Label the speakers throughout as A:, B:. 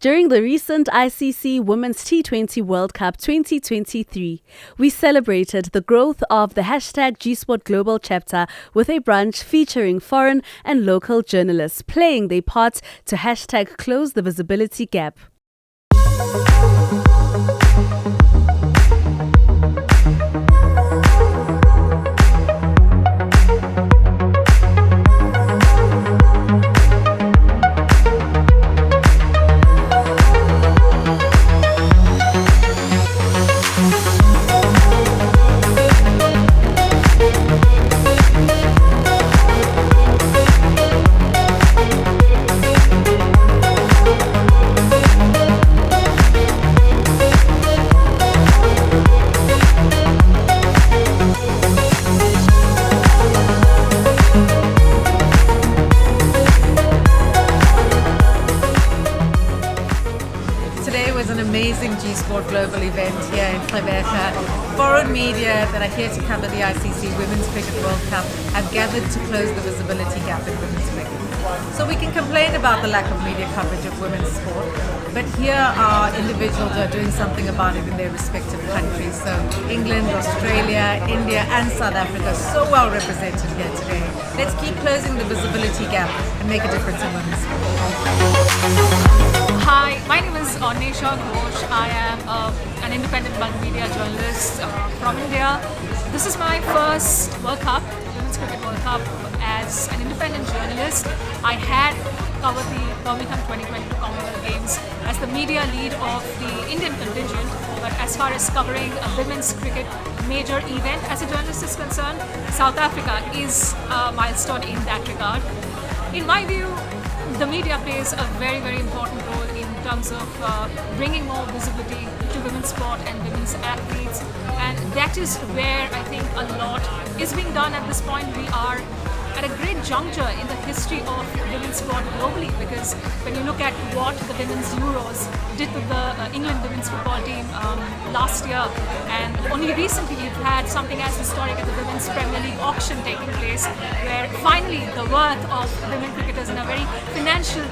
A: During the recent ICC Women's T20 World Cup 2023, we celebrated the growth of the #Gsport Global chapter with a brunch featuring foreign and local journalists playing their part to #close the visibility gap.
B: An amazing Gsport global event here in Gqeberha. Foreign media that are here to cover the ICC Women's Cricket World Cup have gathered to close the visibility gap in women's cricket. So we can complain about the lack of media coverage of women's sport, but here are individuals who are doing something about it in their respective countries. So England, Australia, India and South Africa so well represented here today. Let's keep closing the visibility gap and make a difference in women's sport.
C: Hi, my name is Annesha, Ghosh. I am an independent multimedia journalist from India. This is my first World Cup, Women's Cricket World Cup, as an independent journalist. I had covered the Birmingham 2022 Commonwealth Games as the media lead of the Indian contingent, but as far as covering a women's cricket major event as a journalist is concerned, South Africa is a milestone in that regard. In my view, the media plays a very, very important role in terms of bringing more visibility to women's sport and women's athletes, and that is where I think a lot is being done at this point. We are at a great juncture in the history of women's sport globally, because when you look at what the Women's Euros did with the England women's football team last year, and only recently we've had something as historic as the Women's Premier League auction taking place, where finally the worth of women cricketers in a very financial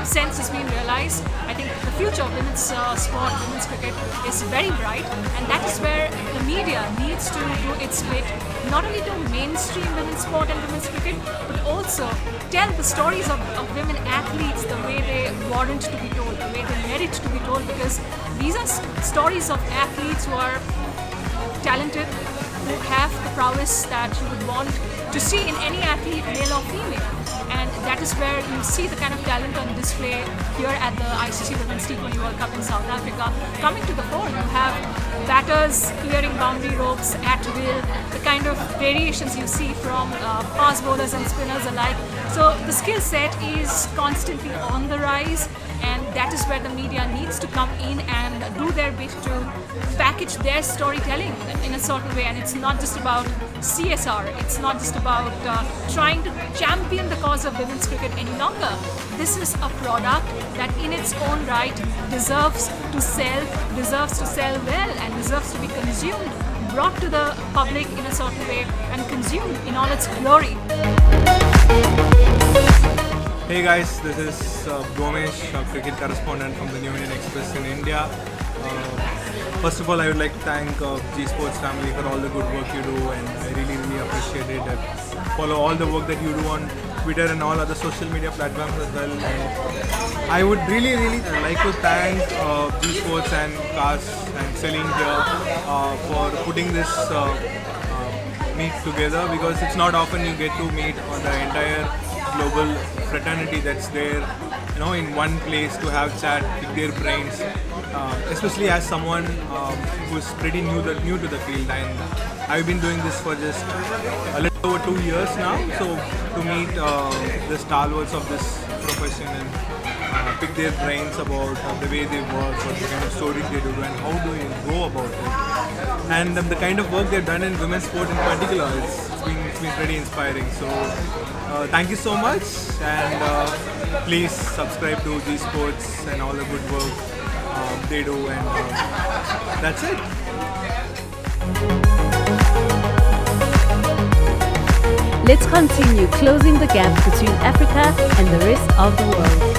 C: sense is being realized. I think the future of women's sport, women's cricket is very bright, and that is where the media needs to do its bit, not only to mainstream women's sport and women's cricket, but also tell the stories of women athletes the way they warrant to be told, the way they merit to be told, because these are stories of athletes who are talented, who have the prowess that you would want to see in any athlete, male or female. And that is where you see the kind of talent on display here at the ICC Women's T20 World Cup in South Africa coming to the fore. You have batters clearing boundary ropes at will, the kind of variations you see from fast bowlers and spinners alike. So the skill set is constantly on the rise, and that is where the media needs to come in and do their bit to package their storytelling in a certain way. And it's not just about CSR, it's not just about trying to champion the cause of women's cricket any longer. This is a product that in its own right deserves to sell well, and deserves to be consumed, brought to the public in a certain way, and consumed in all its glory.
D: Hey guys, this is Gomesh, a cricket correspondent from the New Indian Express in India. First of all, I would like to thank Gsports family for all the good work you do, and I really, really appreciate it. I follow all the work that you do on Twitter and all other social media platforms as well. And I would really, really like to thank Gsports and Kass and Celine here for putting this meet together, because it's not often you get to meet on the entire global fraternity that's there, in one place to have chat, pick their brains, especially as someone who's pretty new to the field. And I've been doing this for just a little over 2 years now, so to meet the stalwarts of this profession and pick their brains about the way they work, what the kind of stories they do, and how do you go about it, and the kind of work they've done in women's sport in particular. It's been pretty inspiring. So thank you so much, and please subscribe to Gsports and all the good work they do, and that's it.
A: Let's continue closing the gap between Africa and the rest of the world.